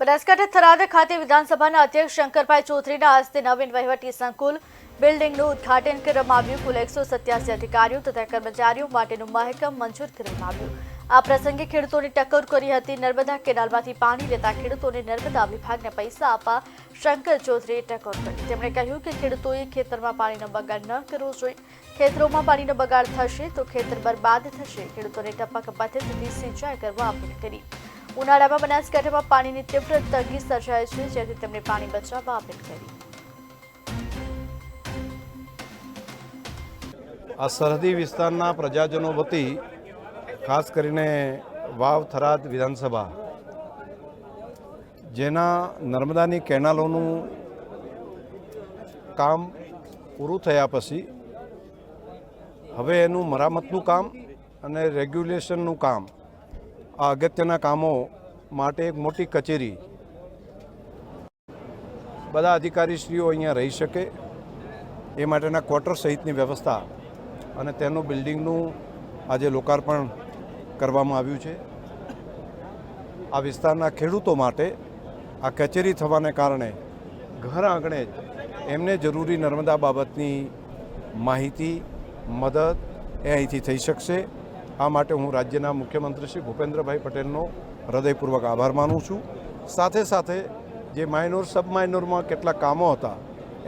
બનાસકાંઠા થરાદ ખાતે વિધાનસભાના અધ્યક્ષ શંકરભાઈ ચૌધરીના હસ્તે નવીન વહીવટી સંકુલ બિલ્ડિંગનું ઉદ્ઘાટન કરવામાં આવ્યું। કુલ 187 અધિકારીઓ તથા કર્મચારીઓ માટેનું મહેકમ મંજૂર કરવામાં આવ્યું। આ પ્રસંગે ખેડૂતોની ટકોર કરી હતી। નર્મદા કેનાલમાંથી પાણી લેતા ખેડૂતોને નર્મદા વિભાગને પૈસા આપવા શંકર ચૌધરીએ ટકોર કરી। તેમણે કહ્યું કે ખેડૂતોએ ખેતરમાં પાણીનો બગાડ ન કરવો જોઈએ। ખેતરોમાં પાણીનો બગાડ થશે તો ખેતર બરબાદ થશે। ખેડૂતોને ટપક પદ્ધતિથી સિંચાઈ કરવા અપીલ કરી। ઉનાળામાં બનાસકાંઠામાં પાણીની તીવ્ર તંગી સર્જાય છે, જેથી તેમણે પાણી બચાવવા અપીલ કરી। આ સરહદી વિસ્તારના પ્રજાજનો વતી ખાસ કરીને વાવ થરાદ વિધાનસભા જેના નર્મદાની કેનાલોનું કામ પૂરું થયા પછી હવે એનું મરામતનું કામ અને રેગ્યુલેશનનું કામ આ અગત્યના કામો માટે એક મોટી કચેરી બધા અધિકારીશ્રીઓ અહીંયા રહી શકે એ માટેના ક્વાર્ટર સહિતની વ્યવસ્થા અને તેનું બિલ્ડિંગનું આજે લોકાર્પણ કરવામાં આવ્યું છે। આ વિસ્તારના ખેડૂતો માટે આ કચેરી થવાને કારણે ઘર આંગણે જ એમને જરૂરી નર્મદા બાબતની માહિતી મદદ એ અહીંથી થઈ શકશે। આ માટે હું રાજ્યના મુખ્યમંત્રી શ્રી ભૂપેન્દ્રભાઈ પટેલનો હૃદયપૂર્વક આભાર માનું છું। સાથે સાથે જે માઇનોર સબ માઇનોરમાં કેટલા કામો હતા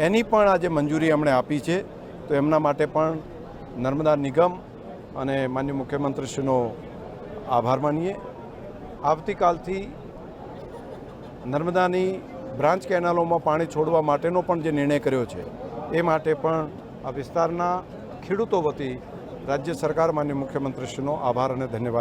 એની પણ આજે મંજૂરી એમણે આપી છે, તો એમના માટે પણ નર્મદા નિગમ અને માનનીય મુખ્યમંત્રીશ્રીનો આભાર માનીએ। આવતીકાલથી નર્મદાની બ્રાન્ચ કેનાલોમાં પાણી છોડવા માટેનો પણ જે નિર્ણય કર્યો છે એ માટે પણ આ વિસ્તારના ખેડૂતો વતી રાજ્ય સરકાર માનનીય મુખ્યમંત્રીશ્રીનો આભાર અને ધન્યવાદ।